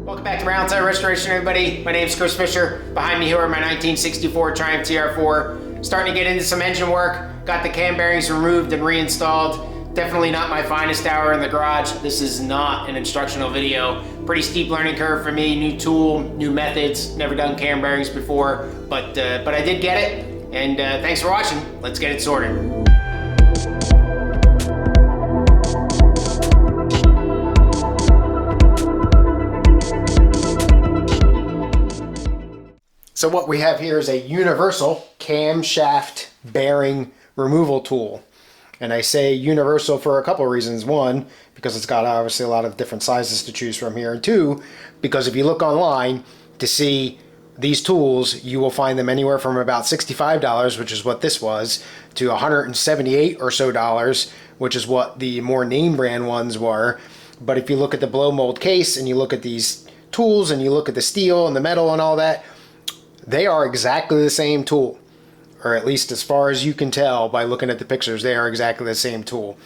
Welcome back to Roundtail Restoration, everybody. My name is Chris Fisher. Behind me here are my 1964 Triumph TR4. Starting to get into some engine work. Got the cam bearings removed and reinstalled. Definitely not my finest hour in the garage. This is not an instructional video. Pretty steep learning curve for me. New tool, new methods. Never done cam bearings before, but I did get it. And thanks for watching. Let's get it sorted. So what we have here is a universal camshaft bearing removal tool. And I say universal for a couple of reasons. One, because it's got obviously a lot of different sizes to choose from here. And two, because if you look online to see these tools, you will find them anywhere from about $65, which is what this was, to $178 or so dollars, which is what the more name brand ones were. But if you look at the blow mold case and you look at these tools and you look at the steel and the metal and all that, they are exactly the same tool, or at least as far as you can tell by looking at the pictures, they are exactly the same tool.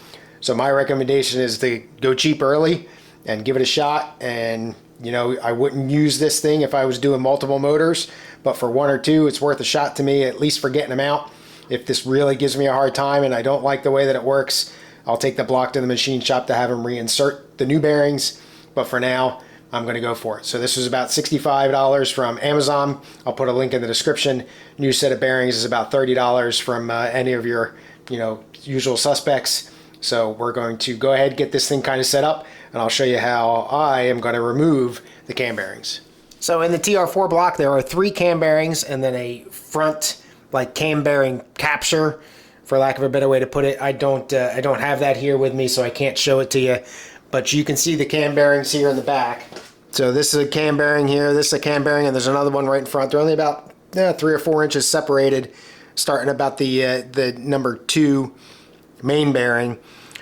So my recommendation is to go cheap early and give it a shot. And you know, I wouldn't use this thing if I was doing multiple motors, but for one or two, it's worth a shot to me, at least for getting them out. If this really gives me a hard time and I don't like the way that it works, I'll take the block to the machine shop to have them reinsert the new bearings. But for now, I'm going to go for it. So this was about $65 from Amazon. I'll put a link in the description. New set of bearings is about $30 from any of your, usual suspects. So we're going to go ahead and get this thing kind of set up, and I'll show you how I am going to remove the cam bearings. So in the TR4 block, there are 3 cam bearings and then a front cam bearing capture, for lack of a better way to put it. I don't have that here with me, so I can't show it to you. But you can see the cam bearings here in the back. So this is a cam bearing here, this is a cam bearing, and there's another one right in front. They're only about 3 or 4 inches separated, starting about the number 2 main bearing.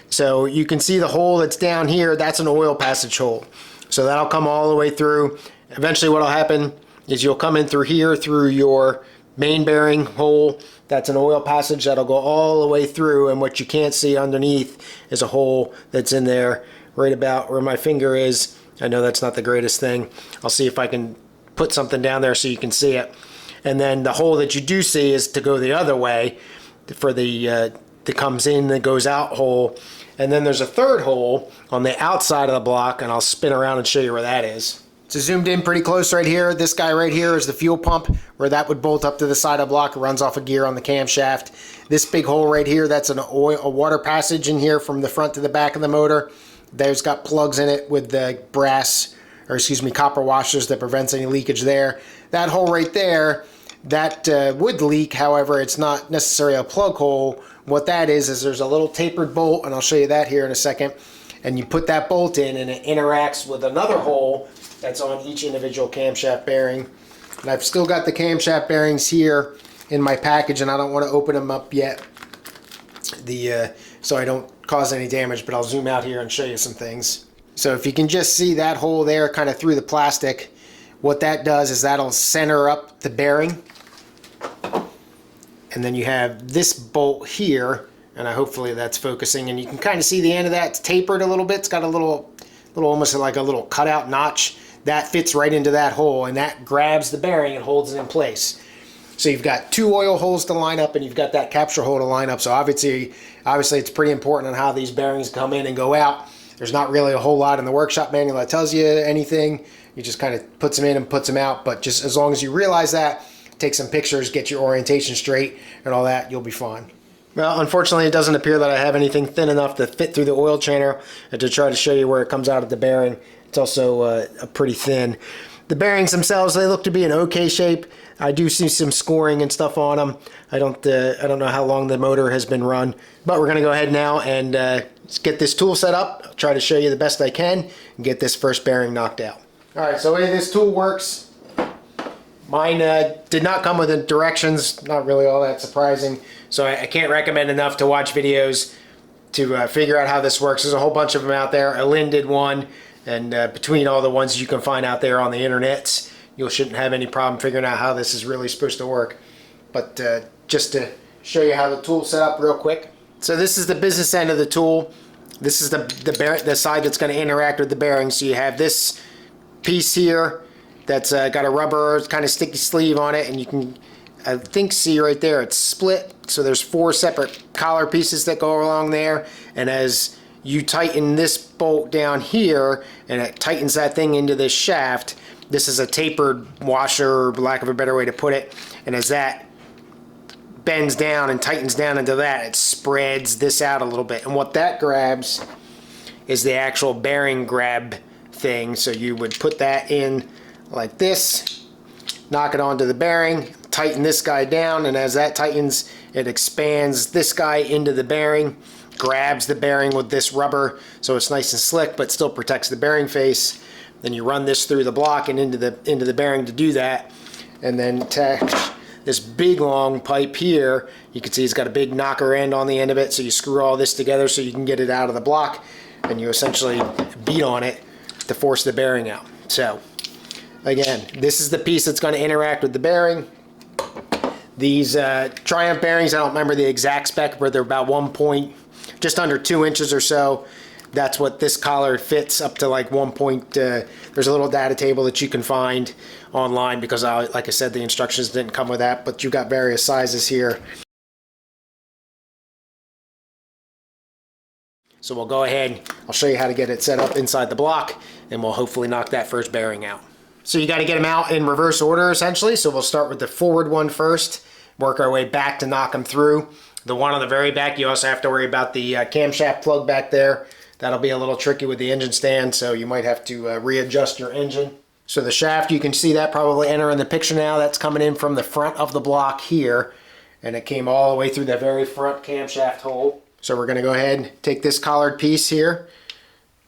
So you can see the hole that's down here, that's an oil passage hole. So that'll come all the way through. Eventually what'll happen is you'll come in through here, through your main bearing hole. That's an oil passage that'll go all the way through, and what you can't see underneath is a hole that's in there right about where my finger is. I know that's not the greatest thing. I'll see if I can put something down there so you can see it. And then the hole that you do see is to go the other way for the that comes in, that goes out hole. And then there's a third hole on the outside of the block, and I'll spin around and show you where that is. So zoomed in pretty close right here. This guy right here is the fuel pump, where that would bolt up to the side of the block. It runs off a gear on the camshaft. This big hole right here, that's a water passage in here from the front to the back of the motor. There's got plugs in it with the copper washers that prevents any leakage there. That hole right there, that would leak. However, it's not necessarily a plug hole. What that is there's a little tapered bolt, and I'll show you that here in a second. And you put that bolt in, and it interacts with another hole that's on each individual camshaft bearing. And I've still got the camshaft bearings here in my package, and I don't want to open them up yet, so I don't cause any damage, but I'll zoom out here and show you some things. So if you can just see that hole there kind of through the plastic, what that does is that'll center up the bearing. And then you have this bolt here, and hopefully that's focusing, and you can kind of see the end of that. It's tapered a little bit. It's got a little almost like a little cutout notch. That fits right into that hole, and that grabs the bearing and holds it in place. So you've got 2 oil holes to line up, and you've got that capture hole to line up. So obviously it's pretty important on how these bearings come in and go out. There's not really a whole lot in the workshop manual that tells you anything. You just kind of puts them in and puts them out. But just as long as you realize that, take some pictures, get your orientation straight and all that, you'll be fine. Well, unfortunately, it doesn't appear that I have anything thin enough to fit through the oil channel, and to try to show you where it comes out of the bearing. It's also pretty thin. The bearings themselves, they look to be in okay shape. I do see some scoring and stuff on them. I don't know how long the motor has been run, but we're going to go ahead now and get this tool set up. I'll try to show you the best I can and get this first bearing knocked out. All right, so the way this tool works, mine did not come with the directions. Not really all that surprising. So I can't recommend enough to watch videos to figure out how this works. There's a whole bunch of them out there. Lynn did one, and between all the ones you can find out there on the internet, you shouldn't have any problem figuring out how this is really supposed to work. But just to show you how the tool's set up real quick. So this is the business end of the tool. This is the side that's going to interact with the bearing. So you have this piece here that's got a rubber kind of sticky sleeve on it, and you can, I think, see right there it's split. So there's 4 separate collar pieces that go along there, and as you tighten this bolt down here and it tightens that thing into this shaft, this is a tapered washer, for lack of a better way to put it, and as that bends down and tightens down into that, it spreads this out a little bit, and what that grabs is the actual bearing grab thing. So you would put that in like this, knock it onto the bearing, tighten this guy down, and as that tightens, it expands this guy into the bearing, grabs the bearing with this rubber so it's nice and slick but still protects the bearing face. Then you run this through the block and into the bearing to do that, and then attach this big long pipe here. You can see it's got a big knocker end on the end of it, so you screw all this together so you can get it out of the block, and you essentially beat on it to force the bearing out. So again, this is the piece that's going to interact with the bearing. These Triumph bearings, I don't remember the exact spec, but they're about just under 2 inches or so. That's what this collar fits, up to like 1 point. There's a little data table that you can find online, because like I said, the instructions didn't come with that, but you've got various sizes here. So we'll go ahead, I'll show you how to get it set up inside the block, and we'll hopefully knock that first bearing out. So you got to get them out in reverse order essentially. So we'll start with the forward one first, work our way back to knock them through. The one on the very back, you also have to worry about the camshaft plug back there. That'll be a little tricky with the engine stand, so you might have to readjust your engine. So the shaft, you can see that probably entering the picture now. That's coming in from the front of the block here, and it came all the way through the very front camshaft hole. So we're going to go ahead and take this collared piece here.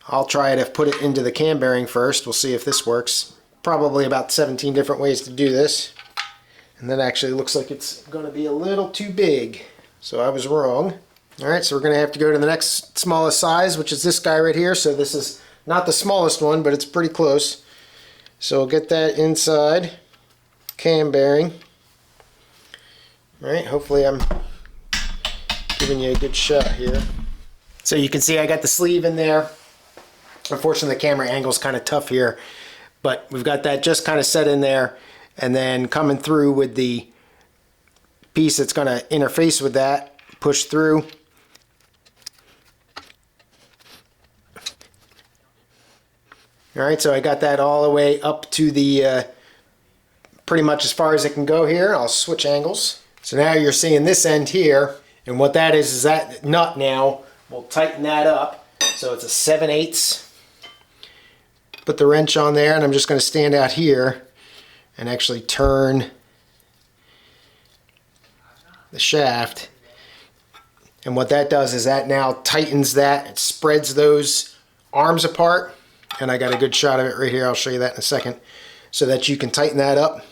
I'll try to put it into the cam bearing first. We'll see if this works. Probably about 17 different ways to do this. And that actually looks like it's going to be a little too big. So I was wrong. Alright, so we're going to have to go to the next smallest size, which is this guy right here. So this is not the smallest one, but it's pretty close. So we'll get that inside cam bearing. Alright, hopefully I'm giving you a good shot here. So you can see I got the sleeve in there. Unfortunately, the camera angle is kind of tough here, but we've got that just kind of set in there, and then coming through with the piece that's going to interface with that, push through. Alright, so I got that all the way up to the pretty much as far as it can go here. I'll switch angles. So now you're seeing this end here, and what that is that nut now. We'll tighten that up. So it's a 7/8. Put the wrench on there, and I'm just going to stand out here and actually turn the shaft. And what that does is that now tightens that. It spreads those arms apart, and I got a good shot of it right here. I'll show you that in a second, so that you can tighten that up,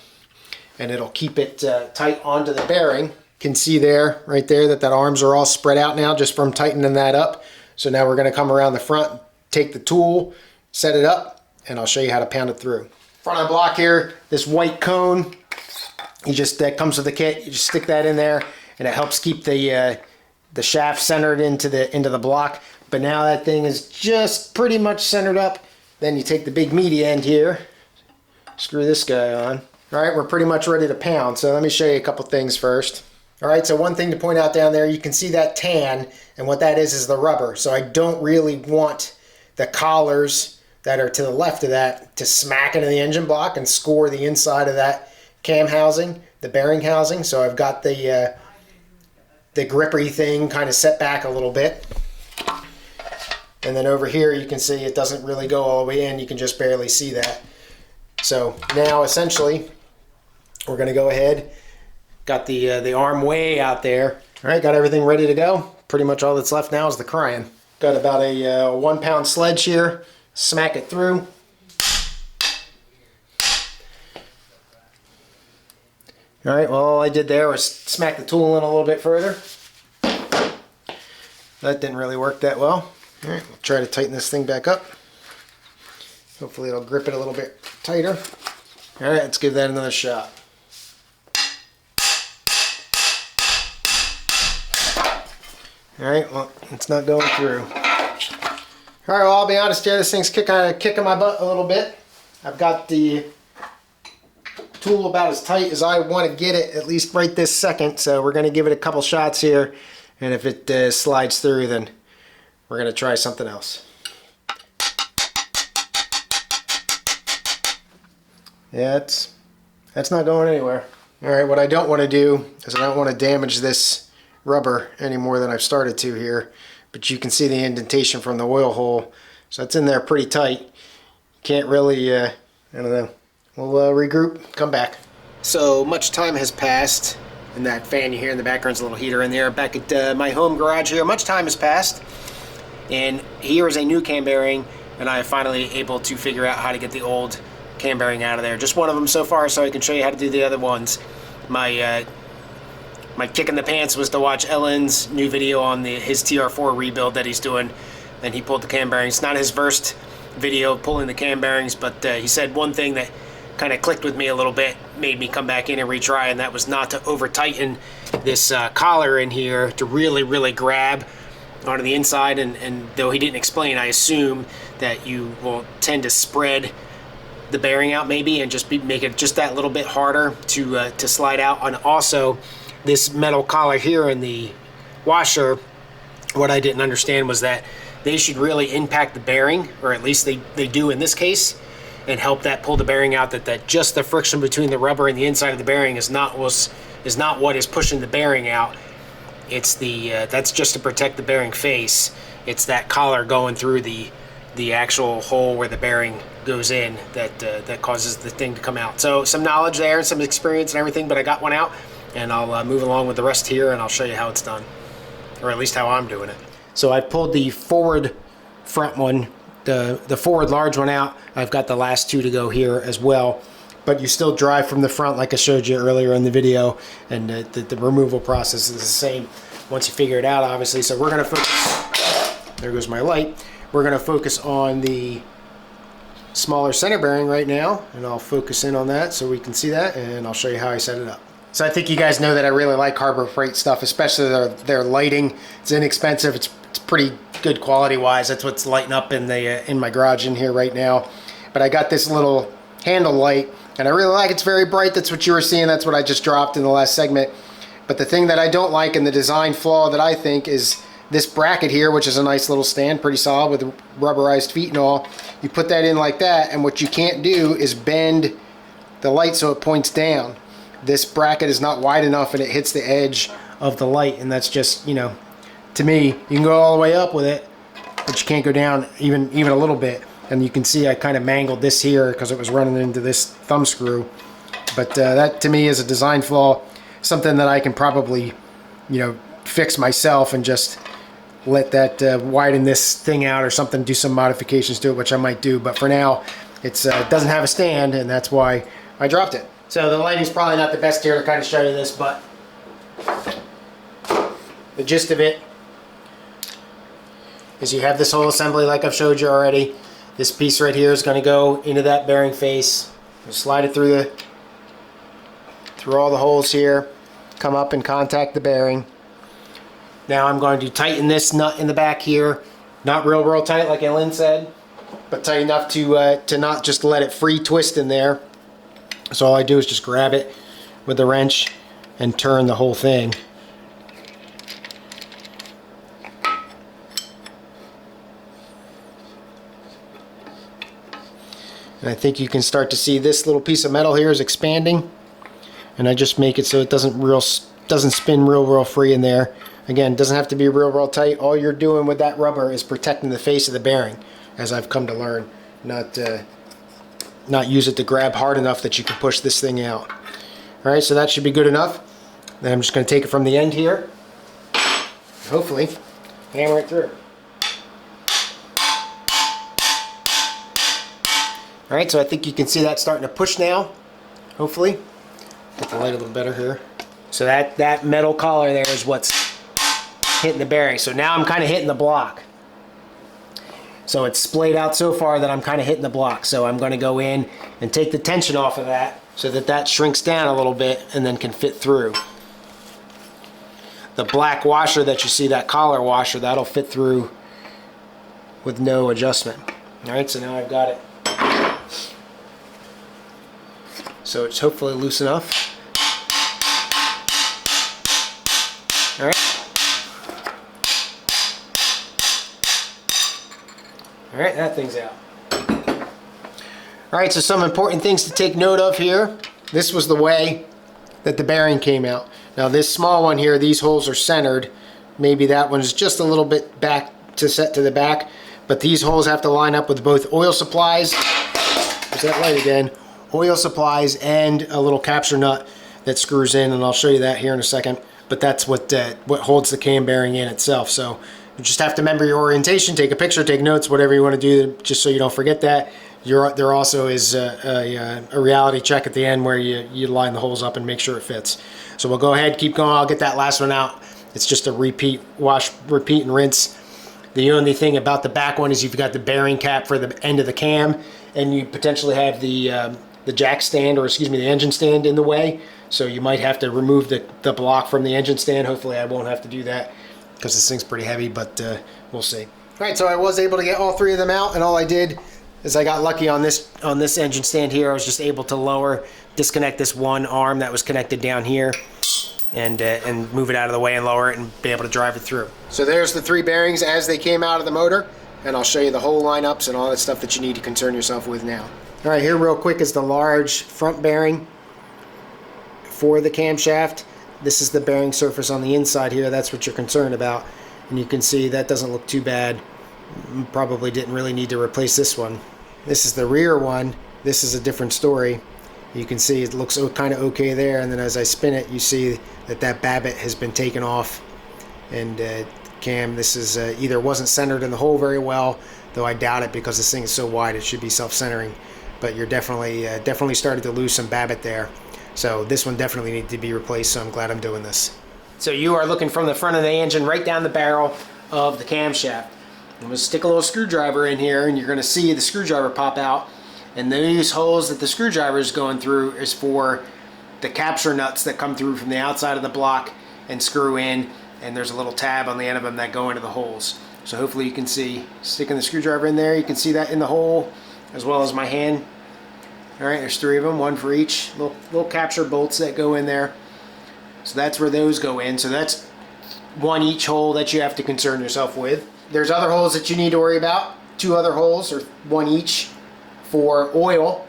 and it'll keep it tight onto the bearing. You can see there, right there, that arms are all spread out now just from tightening that up. So now we're going to come around the front, take the tool, set it up, and I'll show you how to pound it through. Front of the block here, this white cone, that comes with the kit. You just stick that in there, and it helps keep the shaft centered into the block. But now that thing is just pretty much centered up. Then you take the big meaty end here, screw this guy on. All right, we're pretty much ready to pound. So let me show you a couple things first. All right, so one thing to point out down there, you can see that tan, and what that is the rubber. So I don't really want the collars that are to the left of that to smack into the engine block and score the inside of that cam housing, the bearing housing. So I've got the grippery thing kind of set back a little bit. And then over here you can see it doesn't really go all the way in. You can just barely see that. So now essentially we're going to go ahead. Got the arm way out there. All right, got everything ready to go. Pretty much all that's left now is the crying. Got about a 1 pound sledge here. Smack it through. All right, well, all I did there was smack the tool in a little bit further. That didn't really work that well. All right, we'll try to tighten this thing back up. Hopefully it'll grip it a little bit tighter. All right, let's give that another shot. All right, well, it's not going through. All right, well, I'll be honest here, this thing's kicking my butt a little bit. I've got the tool about as tight as I want to get it, at least right this second. So we're going to give it a couple shots here, and if it slides through, then we're going to try something else. Yeah, that's not going anywhere. All right, what I don't want to do is I don't want to damage this rubber any more than I've started to here, but you can see the indentation from the oil hole, so it's in there pretty tight. Can't really, I don't know. We'll regroup, come back. So much time has passed, and that fan you hear in the background's a little heater in there. Back at my home garage here, much time has passed, and here is a new cam bearing, and I am finally able to figure out how to get the old cam bearing out of there. Just one of them so far, so I can show you how to do the other ones. My kick in the pants was to watch Ellen's new video on his TR4 rebuild that he's doing, and he pulled the cam bearings. Not his first video pulling the cam bearings, but he said one thing that kind of clicked with me a little bit, made me come back in and retry, and that was not to over tighten this collar in here to really grab onto the inside. And though he didn't explain, I assume that you will tend to spread the bearing out maybe and just make it just that little bit harder to slide out. And also this metal collar here in the washer, what I didn't understand was that they should really impact the bearing, or at least they do in this case, and help that pull the bearing out. That just the friction between the rubber and the inside of the bearing is not what is pushing the bearing out. It's that's just to protect the bearing face. It's that collar going through the actual hole where the bearing goes in that causes the thing to come out. So some knowledge there and some experience and everything, but I got one out, and I'll move along with the rest here, and I'll show you how it's done, or at least how I'm doing it. So I pulled the forward front one, the forward large one out. I've got the last two to go here as well, but you still drive from the front like I showed you earlier in the video, and the removal process is the same once you figure it out, obviously. So we're going to focus, there goes my light, we're going to focus on the smaller center bearing right now, and I'll focus in on that so we can see that, and I'll show you how I set it up. So I think you guys know that I really like Harbor Freight stuff, especially their lighting. It's inexpensive, it's pretty good quality wise. That's what's lighting up in my garage in here right now. But I got this little handle light, and I really like it. It's very bright. That's what you were seeing. That's what I just dropped in the last segment. But the thing that I don't like, and the design flaw that I think, is this bracket here, which is a nice little stand, pretty solid with rubberized feet and all. You put that in like that, and what you can't do is bend the light so it points down. This bracket is not wide enough, and it hits the edge of the light, and that's just, you know, to me, you can go all the way up with it, but you can't go down even a little bit. And you can see I kind of mangled this here because it was running into this thumb screw. But that to me is a design flaw, something that I can probably, you know, fix myself and just let that widen this thing out or something, do some modifications to it, which I might do. But for now, it doesn't have a stand, and that's why I dropped it. So the lighting's probably not the best here to kind of show you this, but the gist of it is you have this whole assembly like I've showed you already. This piece right here is going to go into that bearing face. You slide it through all the holes here, come up and contact the bearing. Now I'm going to tighten this nut in the back here. Not real tight like Ellen said, but tight enough to not just let it free twist in there. So all I do is just grab it with the wrench and turn the whole thing. And I think you can start to see this little piece of metal here is expanding, and I just make it so it doesn't spin real free in there. Again, it doesn't have to be real tight. All you're doing with that rubber is protecting the face of the bearing, as I've come to learn. Not use it to grab hard enough that you can push this thing out. All right, so that should be good enough. Then I'm just going to take it from the end here, hopefully hammer it through. All right, so I think you can see that starting to push now, hopefully. Get the light a little better here. So that metal collar there is what's hitting the bearing. So now I'm kind of hitting the block. So it's splayed out so far that I'm kind of hitting the block. So I'm going to go in and take the tension off of that so that shrinks down a little bit and then can fit through. The black washer that you see, that collar washer, that'll fit through with no adjustment. All right, so now I've got it So it's hopefully loose enough. All right. All right, that thing's out. All right, so some important things to take note of here. This was the way that the bearing came out. Now this small one here, these holes are centered. Maybe that one's just a little bit back to set to the back, but these holes have to line up with both oil supplies. There's that light again. Oil supplies and a little capture nut that screws in, and I'll show you that here in a second. But that's what holds the cam bearing in itself. So you just have to remember your orientation, take a picture, take notes, whatever you want to do, just so you don't forget that. There also is a reality check at the end where you line the holes up and make sure it fits. So we'll go ahead, keep going. I'll get that last one out. It's just a repeat, wash, repeat, and rinse. The only thing about the back one is you've got the bearing cap for the end of the cam, and you potentially have the jack stand, or excuse me, the engine stand in the way. So you might have to remove the block from the engine stand. Hopefully I won't have to do that because this thing's pretty heavy, but we'll see. All right, so I was able to get all three of them out, and all I did is I got lucky on this engine stand here. I was just able to disconnect this one arm that was connected down here, and move it out of the way and lower it and be able to drive it through. So there's the three bearings as they came out of the motor, and I'll show you the hole lineups and all that stuff that you need to concern yourself with now. All right, here real quick is the large front bearing for the camshaft. This is the bearing surface on the inside here. That's what you're concerned about, and you can see that doesn't look too bad. Probably didn't really need to replace this one. This is the rear one. This is a different story. You can see it looks kind of okay there, and then as I spin it, you see that babbitt has been taken off, and cam, this is either wasn't centered in the hole very well, though I doubt it because this thing is so wide it should be self-centering, but you're definitely started to lose some babbitt there. So this one definitely needs to be replaced, so I'm glad I'm doing this. So you are looking from the front of the engine right down the barrel of the camshaft. I'm going to stick a little screwdriver in here, and you're going to see the screwdriver pop out. And these holes that the screwdriver is going through is for the capture nuts that come through from the outside of the block and screw in. And there's a little tab on the end of them that go into the holes. So hopefully you can see, sticking the screwdriver in there, you can see that in the hole, as well as my hand. All right, there's three of them, one for each. Little capture bolts that go in there. So that's where those go in. So that's one each hole that you have to concern yourself with. There's other holes that you need to worry about. Two other holes, or one each, for oil.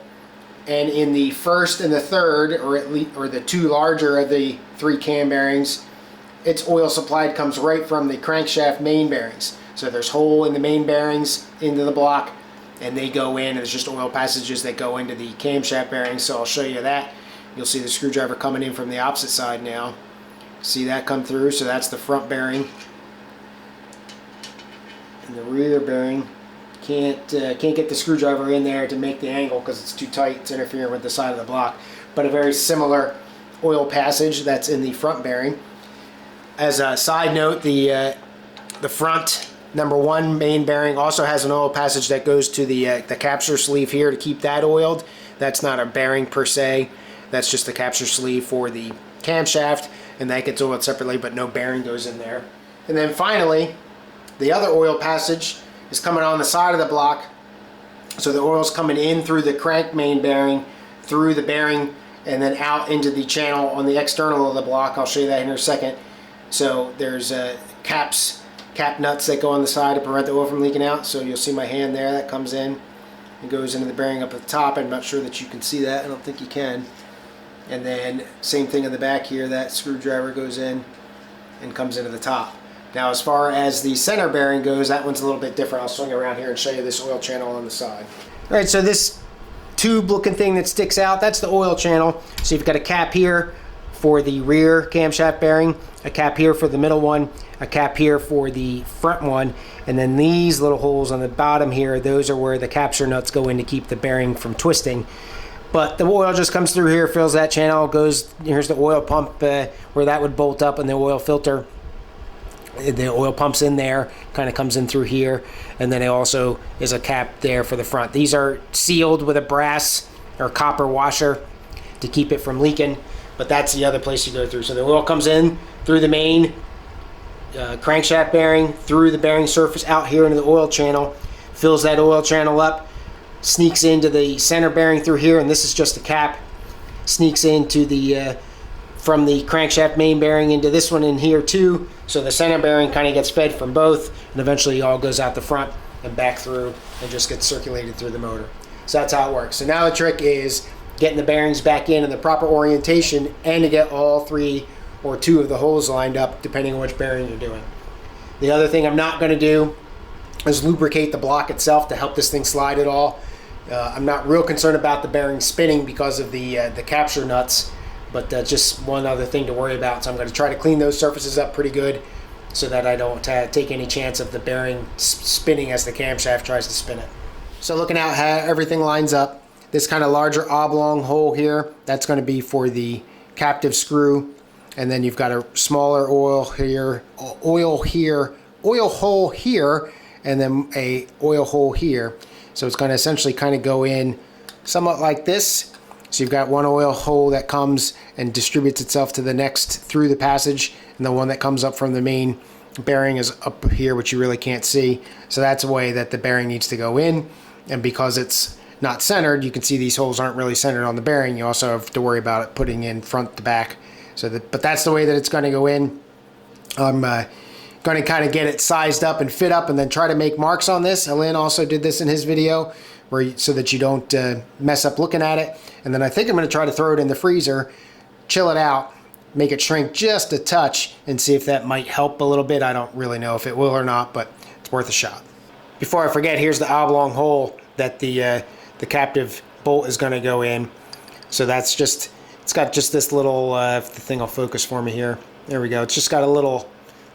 And in the first and the third, or the two larger of the three cam bearings, its oil supply comes right from the crankshaft main bearings. So there's hole in the main bearings into the block, and they go in, and there's just oil passages that go into the camshaft bearings. So I'll show you that. You'll see the screwdriver coming in from the opposite side now. See that come through? So that's the front bearing. And the rear bearing can't get the screwdriver in there to make the angle because it's too tight. It's interfering with the side of the block. But a very similar oil passage that's in the front bearing. As a side note, the front #1 main bearing also has an oil passage that goes to the capture sleeve here to keep that oiled. That's not a bearing per se. That's just the capture sleeve for the camshaft, and that gets oiled separately, but no bearing goes in there. And then finally, the other oil passage is coming on the side of the block. So the oil's coming in through the crank main bearing, through the bearing, and then out into the channel on the external of the block. I'll show you that in a second. So there's cap nuts that go on the side to prevent the oil from leaking out. So you'll see my hand there that comes in and goes into the bearing up at the top. I'm not sure that you can see that. I don't think you can. And then same thing in the back here, that screwdriver goes in and comes into the top. Now as far as the center bearing goes, that one's a little bit different. I'll swing around here and show you this oil channel on the side. All right, so this tube looking thing that sticks out, that's the oil channel. So you've got a cap here for the rear camshaft bearing, a cap here for the middle one, a cap here for the front one, and then these little holes on the bottom here, those are where the capture nuts go in to keep the bearing from twisting. But the oil just comes through here, fills that channel, goes, here's the oil pump where that would bolt up, and the oil filter. The oil pumps in there, kind of comes in through here, and then it also is a cap there for the front. These are sealed with a brass or copper washer to keep it from leaking, but that's the other place you go through. So the oil comes in through the main crankshaft bearing, through the bearing surface, out here into the oil channel, fills that oil channel up, sneaks into the center bearing through here, and this is just a cap. sneaks into the from the crankshaft main bearing into this one in here too. So the center bearing kind of gets fed from both, and eventually it all goes out the front and back through and just gets circulated through the motor. So that's how it works. So now the trick is getting the bearings back in the proper orientation and to get all 3 or 2 of the holes lined up depending on which bearing you're doing. The other thing I'm not going to do is lubricate the block itself to help this thing slide at all. I'm not real concerned about the bearing spinning because of the capture nuts, but just one other thing to worry about. So I'm going to try to clean those surfaces up pretty good so that I don't take any chance of the bearing spinning as the camshaft tries to spin it. So looking at how everything lines up, this kind of larger oblong hole here, that's going to be for the captive screw, and then you've got a smaller oil hole here, and then a oil hole here. So it's going to essentially kind of go in somewhat like this. So you've got one oil hole that comes and distributes itself to the next through the passage, and the one that comes up from the main bearing is up here, which you really can't see. So that's a way that the bearing needs to go in, and because it's not centered, you can see these holes aren't really centered on the bearing. You also have to worry about it putting in front to back. But that's the way that it's going to go in. I'm going to kind of get it sized up and fit up and then try to make marks on this. Alain also did this in his video so that you don't mess up looking at it. And then I think I'm going to try to throw it in the freezer, chill it out, make it shrink just a touch, and see if that might help a little bit. I don't really know if it will or not, but it's worth a shot. Before I forget, here's the oblong hole that the captive bolt is going to go in. So that's just, it's got just this little, if the thing will focus for me here. There we go. It's just got a little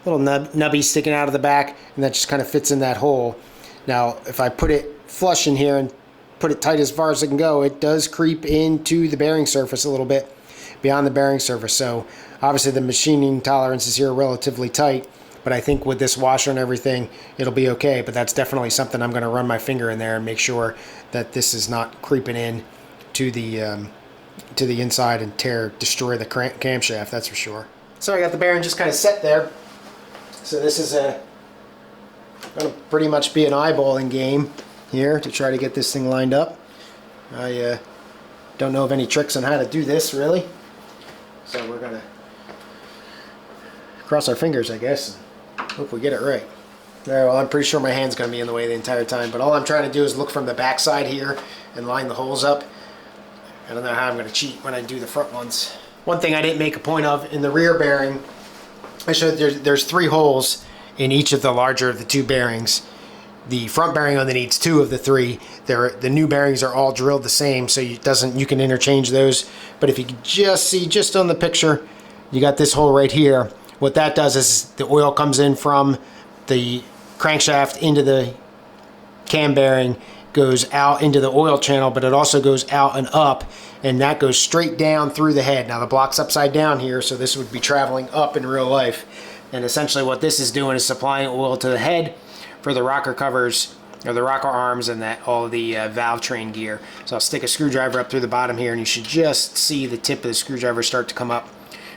nubby sticking out of the back, and that just kind of fits in that hole. Now, if I put it flush in here and put it tight as far as it can go, it does creep into the bearing surface a little bit beyond the bearing surface. So obviously the machining tolerances here are relatively tight, but I think with this washer and everything, it'll be okay. But that's definitely something I'm going to run my finger in there and make sure that this is not creeping in to the inside and destroy the camshaft, that's for sure. So I got the bearing just kind of set there. So this is going to pretty much be an eyeballing game here to try to get this thing lined up. I don't know of any tricks on how to do this really, so we're going to cross our fingers, I guess, and hope we get it right. Alright, well, I'm pretty sure my hand's going to be in the way the entire time, but all I'm trying to do is look from the back side here and line the holes up. I don't know how I'm going to cheat when I do the front ones. One thing I didn't make a point of in the rear bearing, I showed there's 3 holes in each of the larger of the 2 bearings. The front bearing only needs 2 of the 3. The new bearings are all drilled the same, so you can interchange those. But if you can just see just on the picture, you got this hole right here. What that does is the oil comes in from the crankshaft into the cam bearing, goes out into the oil channel, but it also goes out and up, and that goes straight down through the head. Now the block's upside down here, so this would be traveling up in real life. And essentially what this is doing is supplying oil to the head for the rocker covers, or the rocker arms, and all the valve train gear. So I'll stick a screwdriver up through the bottom here, and you should just see the tip of the screwdriver start to come up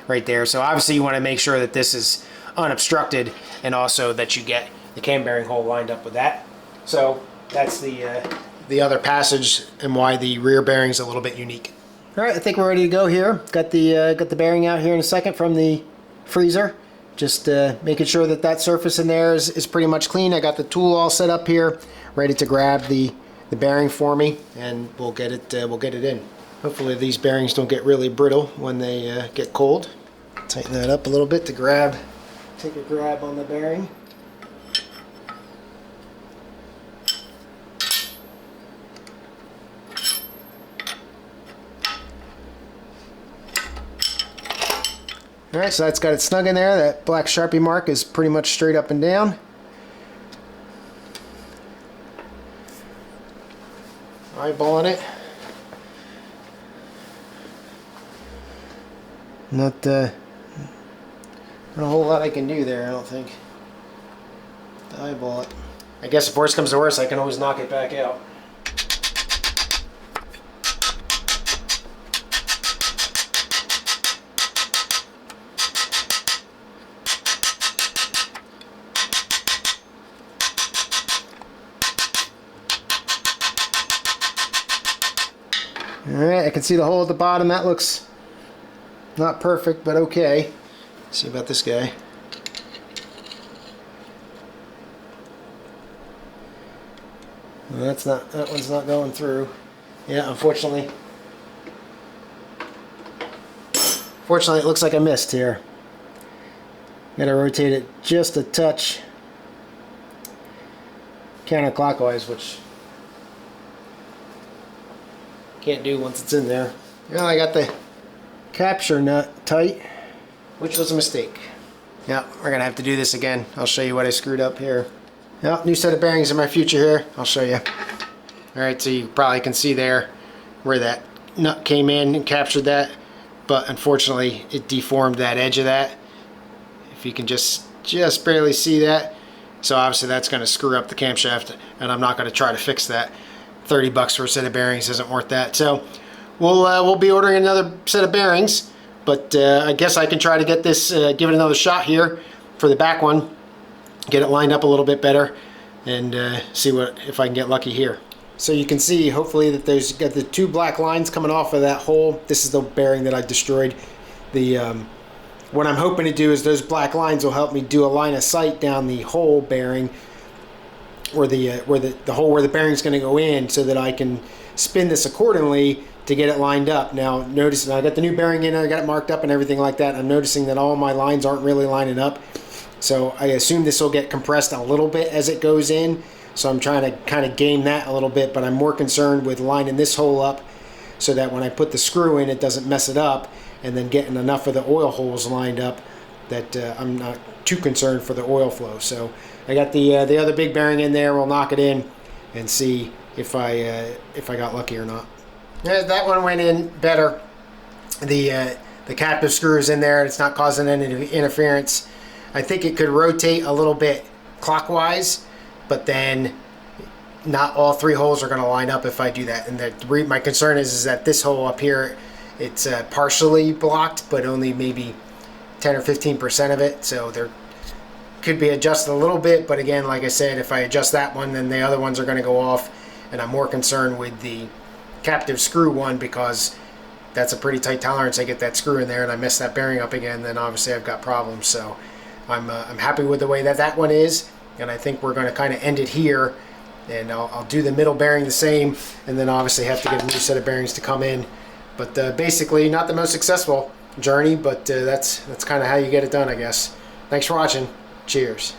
right there. So obviously you want to make sure that this is unobstructed, and also that you get the cam bearing hole lined up with that. So that's the other passage and why the rear bearing is a little bit unique. All right, I think we're ready to go here. Got the bearing out here in a second from the freezer. Just making sure that surface in there is pretty much clean. I got the tool all set up here, ready to grab the bearing for me, and we'll get it in. Hopefully these bearings don't get really brittle when they get cold. Tighten that up a little bit to take a grab on the bearing. Alright, so that's got it snug in there. That black Sharpie mark is pretty much straight up and down. Eyeballing it. Not a whole lot I can do there, I don't think. To eyeball it. I guess if worse comes to worse, I can always knock it back out. Alright, I can see the hole at the bottom. That looks not perfect, but okay. Let's see about this guy. Well, that one's not going through. Yeah, unfortunately. Fortunately, it looks like I missed here. Gotta rotate it just a touch counterclockwise, which can't do once it's in there. Well, I got the capture nut tight, which was a mistake. Yeah, we're gonna have to do this again. I'll show you what I screwed up here. Yeah, new set of bearings in my future here. I'll show you. Alright, so you probably can see there where that nut came in and captured that, but unfortunately it deformed that edge of that. If you can just barely see that. So obviously that's going to screw up the camshaft, and I'm not going to try to fix that. $30 for a set of bearings isn't worth that. So we'll be ordering another set of bearings, but I guess I can try to get this, give it another shot here for the back one, get it lined up a little bit better, and see if I can get lucky here. So you can see hopefully that there's got the two black lines coming off of that hole. This is the bearing that I destroyed. What I'm hoping to do is those black lines will help me do a line of sight down the hole bearing, or the hole where the bearing's going to go in, so that I can spin this accordingly to get it lined up. Now notice I got the new bearing in, I got it marked up and everything like that. I'm noticing that all my lines aren't really lining up, so I assume this will get compressed a little bit as it goes in. So I'm trying to kind of game that a little bit, but I'm more concerned with lining this hole up so that when I put the screw in, it doesn't mess it up, and then getting enough of the oil holes lined up that I'm not too concerned for the oil flow. So I got the other big bearing in there. We'll knock it in and see if I got lucky or not. Yeah, that one went in better. The captive screw is in there. It's not causing any interference. I think it could rotate a little bit clockwise, but then not all three holes are going to line up if I do that. And my concern is that this hole up here, it's partially blocked, but only maybe 10 or 15% of it. So there could be adjusted a little bit, but again, like I said, if I adjust that one, then the other ones are going to go off, and I'm more concerned with the captive screw one, because that's a pretty tight tolerance. I get that screw in there and I mess that bearing up again, then obviously I've got problems. So I'm happy with the way that one is, and I think we're going to kind of end it here, and I'll do the middle bearing the same, and then obviously have to get a new set of bearings to come in. But basically not the most successful journey, but that's kind of how you get it done, I guess. Thanks for watching. Cheers.